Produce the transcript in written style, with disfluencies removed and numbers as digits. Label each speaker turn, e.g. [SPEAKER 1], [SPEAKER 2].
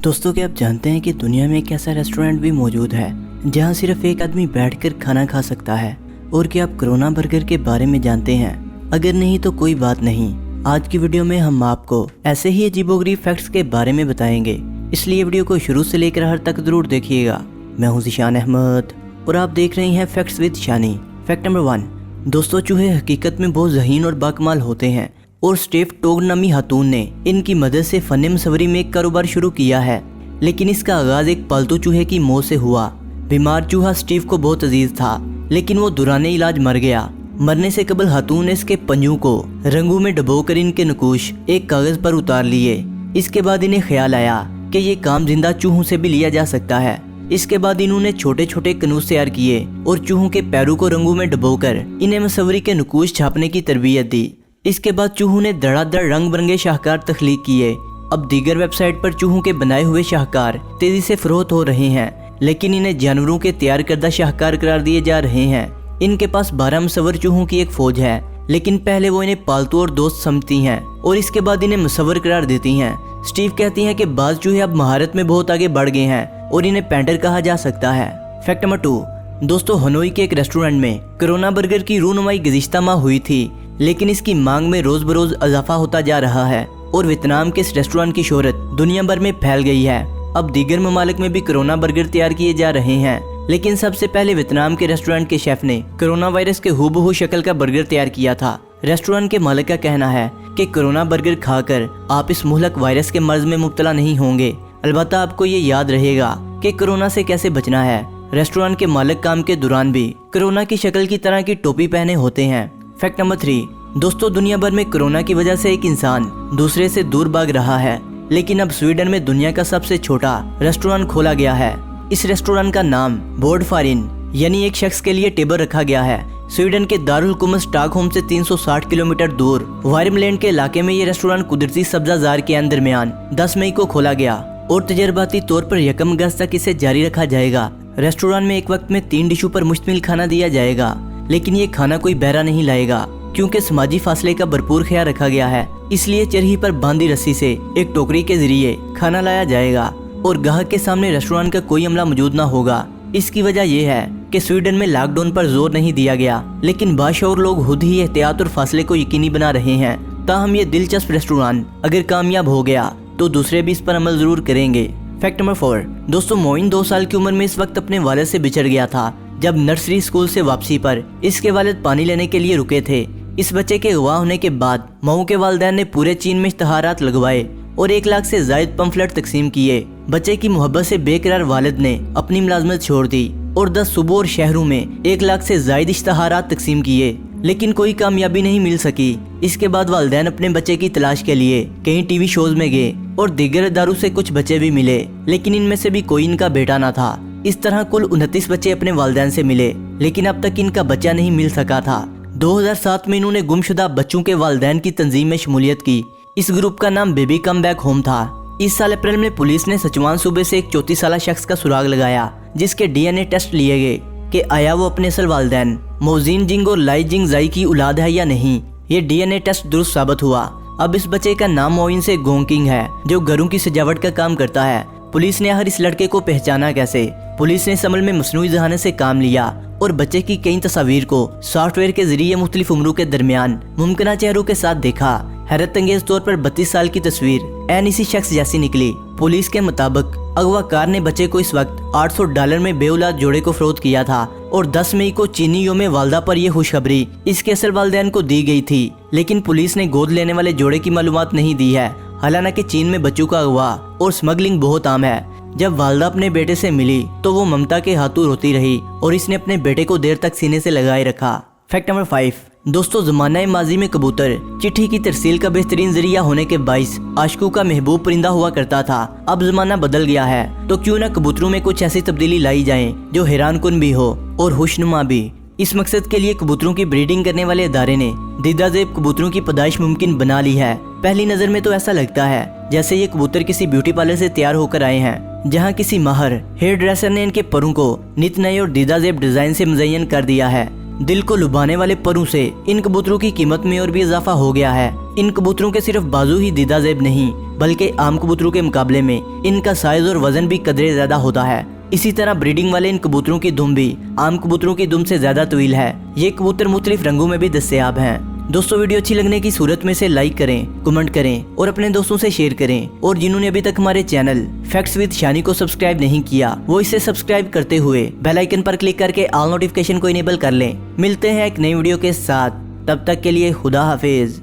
[SPEAKER 1] दोस्तों, क्या आप जानते हैं कि दुनिया में एक ऐसा रेस्टोरेंट भी मौजूद है जहां सिर्फ एक आदमी बैठकर खाना खा सकता है। और क्या आप कोरोना बर्गर के बारे में जानते हैं? अगर नहीं तो कोई बात नहीं, आज की वीडियो में हम आपको ऐसे ही अजीबोगरीब फैक्ट्स के बारे में बताएंगे, इसलिए वीडियो को शुरू से लेकर हर तक जरूर देखिएगा। मैं हूं ज़ीशान अहमद और आप देख रहे हैं facts with Shani. Fact number 1, दोस्तों, चूहे हकीकत में बहुत ज़हीन और बाकमाल होते हैं और स्टीव टोग नामी खातून ने इनकी मदद से फन मसवरी में एक कारोबार शुरू किया है। लेकिन इसका आगाज एक पालतू चूहे की मौत से हुआ। बीमार चूहा स्टीव को बहुत अजीज था, लेकिन वो दुराने इलाज मर गया। मरने से कबल खातून ने इसके पंजों को रंगों में डुबोकर इनके नकूश एक कागज पर उतार लिए। इसके बाद इन्हें ख्याल आया कि ये काम जिंदा चूहों से भी लिया जा सकता है। इसके बाद इन्होंने छोटे छोटे कनूस तैयार किए और चूहों के पैरों को रंगों में डुबोकर इन्हें मसवरी के नकूश छापने की तरबियत दी। इसके बाद चूहों ने धड़ाधड़ रंग बिरंगे शाहकार तख्लीक किए। अब दीगर वेबसाइट पर चूहों के बनाए हुए शाहकार तेजी से फरोख्त हो रहे हैं, लेकिन इन्हें जानवरों के तैयार करदा शाहकार करार दिए जा रहे हैं। इनके पास 12 मुसव्वर चूहों की एक फौज है, लेकिन पहले वो इन्हें पालतू और दोस्त समझती हैं और इसके बाद इन्हें मुसव्वर करार देती हैं। स्टीव कहती हैं कि बाज़ चूहे अब महारत में बहुत आगे बढ़ गए हैं और इन्हें पेंटर कहा जा सकता है। फैक्ट नंबर 2, दोस्तों, हनोई के एक रेस्टोरेंट में कोरोना बर्गर की रूनुमाई गुज़िश्ता माह हुई थी, लेकिन इसकी मांग में रोज बरोज इजाफा होता जा रहा है और वियतनाम के इस रेस्टोरेंट की शोहरत दुनिया भर में फैल गई है। अब दीगर ममालिक में भी कोरोना बर्गर तैयार किए जा रहे हैं, लेकिन सबसे पहले वियतनाम के रेस्टोरेंट के शेफ ने कोरोना वायरस के हूबहू शक्ल का बर्गर तैयार किया था। रेस्टोरेंट के मालिक का कहना है कि कोरोना बर्गर खाकर आप इस मुहलक वायरस के मर्ज में मुब्तला नहीं होंगे। अलबत्ता आपको ये याद रहेगा कि कोरोना से कैसे बचना है। रेस्टोरेंट के मालिक काम के दौरान भी कोरोना की शक्ल की तरह की टोपी पहने होते हैं। फैक्ट नंबर 3, दोस्तों, दुनिया भर में कोरोना की वजह से एक इंसान दूसरे से दूर भाग रहा है, लेकिन अब स्वीडन में दुनिया का सबसे छोटा रेस्टोरेंट खोला गया है। इस रेस्टोरेंट का नाम बोर्ड फॉर इन यानी एक शख्स के लिए टेबल रखा गया है। स्वीडन के दारुल हुकूमत स्टॉकहोम से 360 किलोमीटर दूर वार्मलैंड के इलाके में ये रेस्टोरेंट कुदरती सब्जाजार के दरमियान 10 मई को खोला गया और तजर्बाती तौर पर 1 अगस्त तक इसे जारी रखा जाएगा। रेस्टोरेंट में एक वक्त में 3 डिशों पर मुश्तमिल खाना दिया जाएगा, लेकिन ये खाना कोई बहरा नहीं लाएगा क्योंकि समाजी फासले का भरपूर ख्याल रखा गया है। इसलिए चरही पर बांधी रस्सी से एक टोकरी के जरिए खाना लाया जाएगा और ग्राहक के सामने रेस्टोरेंट का कोई अमला मौजूद ना होगा। इसकी वजह यह है कि स्वीडन में लॉकडाउन पर जोर नहीं दिया गया, लेकिन बाशऊर लोग खुद ही एहतियात और फासले को यकीनी बना रहे हैं। ताहम ये दिलचस्प रेस्टोरेंट अगर कामयाब हो गया तो दूसरे भी इस पर अमल जरूर करेंगे। फैक्ट नंबर 4, दोस्तों, मोइन 2 साल की उम्र में इस वक्त अपने वालिद से बिछड़ गया था जब नर्सरी स्कूल से वापसी पर इसके वालिद पानी लेने के लिए रुके थे। इस बच्चे के अगवा होने के बाद मऊ के वालिदैन ने पूरे चीन में इश्तहारात लगवाए और 1 लाख से जायद पंफलेट तकसीम किए। बच्चे की मोहब्बत से बेकरार वालिद ने अपनी मुलाजमत छोड़ दी और 10 सूबों और शहरों में 1 लाख से जायद इश्तहारात तकसीम किए, लेकिन कोई कामयाबी नहीं मिल सकी। इसके बाद वालिदैन अपने बच्चे की तलाश के लिए कई टीवी शोज में गए और दीगर इदारों से कुछ बच्चे भी मिले, लेकिन इनमें से भी कोई इनका बेटा ना था। इस तरह कुल 29 बच्चे अपने वालिदैन से मिले, लेकिन अब तक इनका बच्चा नहीं मिल सका था। 2007 में इन्होंने गुमशुदा बच्चों के वालिदैन की तंजीम में शमूलियत की। इस ग्रुप का नाम बेबी कम बैक होम था। इस साल अप्रैल में पुलिस ने सचवान सूबे से एक 34 साल शख्स का सुराग लगाया, जिसके DNA टेस्ट लिए गए कि आया वो अपने असल वालिदैन मोजीन जिंग और लाई जिंग जाई की औलाद है या नहीं। ये DNA टेस्ट दुरुस्त साबित हुआ। अब इस बच्चे का नाम मोइन से गोंकिंग है, जो घरों की सजावट का काम करता है। पुलिस ने आखिर इस लड़के को पहचाना कैसे? पुलिस ने इस अमल में मसनूई ज़हानत से काम लिया और बच्चे की कई तस्वीर को सॉफ्टवेयर के जरिए मुख्तलिफ उम्रों के दरमियान मुमकिना चेहरों के साथ देखा। हैरत अंगेज तौर पर 32 साल की तस्वीर ऐन इसी शख्स जैसी निकली। पुलिस के मुताबिक अगवाकार ने बच्चे को इस वक्त $800 में बेऔलाद जोड़े को फरोख्त किया था और 10 मई को चीनी योम वालदा पर यह खुशखबरी इसके असल वालिदैन को दी गई थी, लेकिन पुलिस ने गोद लेने वाले जोड़े की मालूमात नहीं दी है। हालांकि चीन में बच्चों का अगवा और स्मगलिंग बहुत आम है। जब वालदा अपने बेटे से मिली तो वो ममता के हाथों रोती रही और इसने अपने बेटे को देर तक सीने से लगाए रखा। फैक्ट नंबर 5, दोस्तों, ज़माना माजी में कबूतर चिट्ठी की तरसील का बेहतरीन जरिया होने के बाइस आशिकों का महबूब परिंदा हुआ करता था। अब जमाना बदल गया है, तो क्यों ना कबूतरों में कुछ ऐसी तब्दीली लाई जाए जो हैरान कुन भी हो और खुशनुमा भी। इस मकसद के लिए कबूतरों की ब्रीडिंग करने वाले इदारे ने दीदा ज़ेब कबूतरों की पैदाइश मुमकिन बना ली है। पहली नज़र में तो ऐसा लगता है जैसे ये कबूतर किसी ब्यूटी पार्लर से तैयार होकर आए हैं, जहाँ किसी माहिर हेयर ड्रेसर ने इनके परों को नित नए और दीदा ज़ेब डिज़ाइन से मुज़य्यन कर दिया है। दिल को लुभाने वाले परों से इन कबूतरों की कीमत में और भी इजाफा हो गया है। इन कबूतरों के सिर्फ बाजू ही दीदा ज़ेब नहीं, बल्कि आम कबूतरों के मुकाबले में इनका साइज और वजन भी कदरे ज़्यादा होता है। इसी तरह ब्रीडिंग वाले इन कबूतरों की दुम भी आम कबूतरों की दुम से ज़्यादा तवील है। ये कबूतर मुख्तलिफ रंगों में भी दस्तयाब हैं। दोस्तों, वीडियो अच्छी लगने की सूरत में से लाइक करें, कमेंट करें और अपने दोस्तों से शेयर करें। और जिन्होंने अभी तक हमारे चैनल फैक्ट्स विद शानी को सब्सक्राइब नहीं किया, वो इसे सब्सक्राइब करते हुए बेल आइकन पर क्लिक करके ऑल नोटिफिकेशन को इनेबल कर लें। मिलते हैं एक नई वीडियो के साथ, तब तक के लिए खुदा हाफिज।